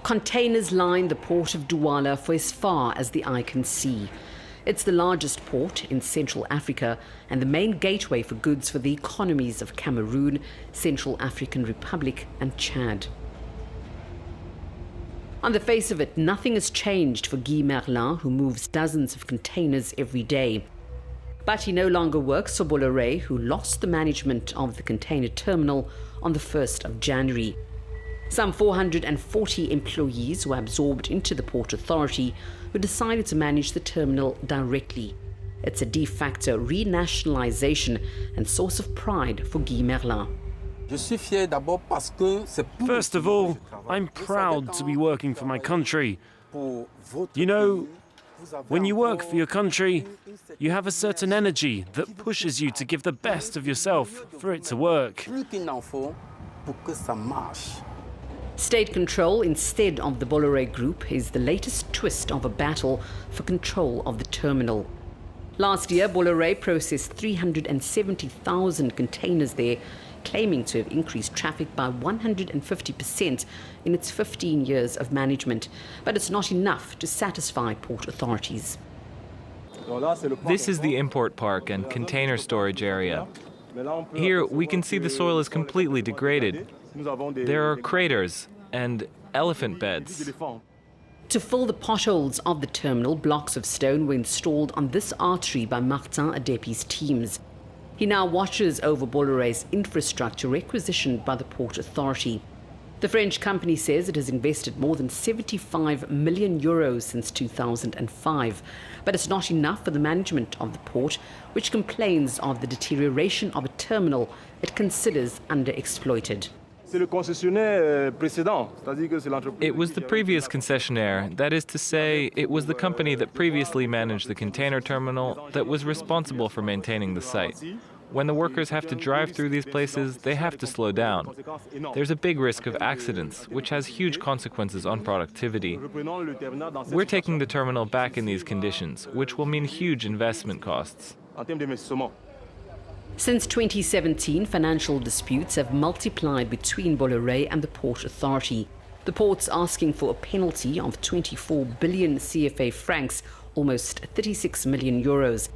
Containers line the port of Douala for as far as the eye can see. It's the largest port in Central Africa and the main gateway for goods for the economies of Cameroon, Central African Republic and Chad. On the face of it, nothing has changed for Guy MERLIN, who moves dozens of containers every day. But he no longer works for Bolloré, who lost the management of the container terminal on the 1st of January. Some 440 employees were absorbed into the Port Authority, who decided to manage the terminal directly. It's a de facto renationalization and source of pride for Guy MERLIN. First of all, I'm proud to be working for my country. You know, when you work for your country, you have a certain energy that pushes you to give the best of yourself for it to work. State control instead of the Bolloré Group is the latest twist of a battle for control of the terminal. Last year, Bolloré processed 370,000 containers there, claiming to have increased traffic by 150% in its 15 years of management. But it's not enough to satisfy port authorities. This is the import park and container storage area. Here, we can see the soil is completely degraded. There are craters and elephant beds. To fill the potholes of the terminal, blocks of stone were installed on this artery by Martin ADEPI's teams. He now watches over Bolloré's infrastructure requisitioned by the Port Authority. The French company says it has invested more than 75 million euros since 2005, but it's not enough for the management of the port, which complains of the deterioration of a terminal it considers underexploited. It was the previous concessionaire, that is to say, it was the company that previously managed the container terminal that was responsible for maintaining the site. When the workers have to drive through these places, they have to slow down. There's a big risk of accidents, which has huge consequences on productivity. We're taking the terminal back in these conditions, which will mean huge investment costs. Since 2017, financial disputes have multiplied between Bolloré and the Port Authority. The port's asking for a penalty of 24 billion CFA francs, almost 36 million euros,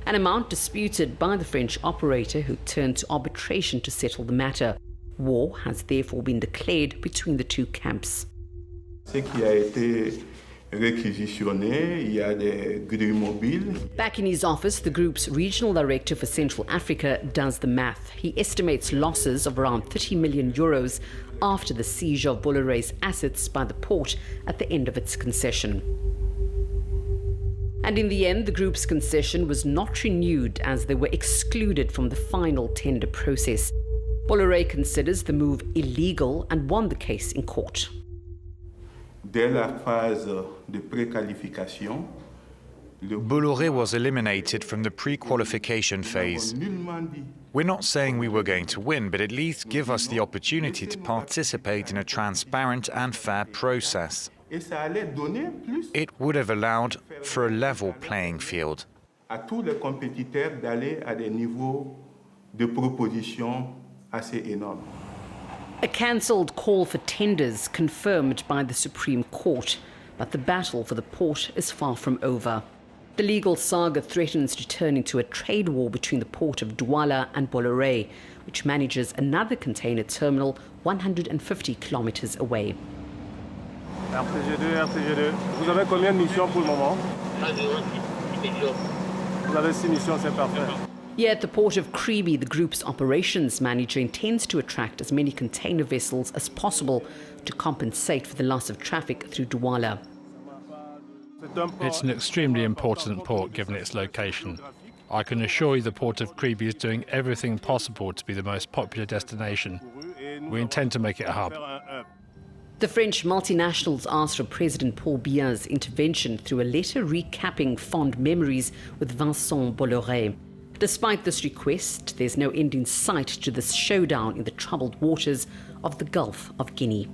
an amount disputed by the French operator who turned to arbitration to settle the matter. War has therefore been declared between the two camps. Back in his office, the group's regional director for Central Africa does the math. He estimates losses of around 30 million euros after the seizure of Bolloré's assets by the port at the end of its concession. And in the end, the group's concession was not renewed as they were excluded from the final tender process. Bolloré considers the move illegal and won the case in court. Bolloré was eliminated from the pre-qualification phase. We're not saying we were going to win, but at least give us the opportunity to participate in a transparent and fair process. It would have allowed for a level playing field. A cancelled call for tenders confirmed by the Supreme Court, but the battle for the port is far from over. The legal saga threatens to turn into a trade war between the port of Douala and Bolloré, which manages another container terminal 150 kilometers away. RTG2. Vous avez combien de missions pour le moment? Vous avez 6 missions, c'est parfait. Here at the port of KRIBI, the group's operations manager intends to attract as many container vessels as possible to compensate for the loss of traffic through Douala. It's an extremely important port given its location. I can assure you the port of KRIBI is doing everything possible to be the most popular destination. We intend to make it a hub. The French multinationals asked for President Paul Biya's intervention through a letter recapping fond memories with Vincent Bolloré. Despite this request, there's no end in sight to this showdown in the troubled waters of the Gulf of Guinea.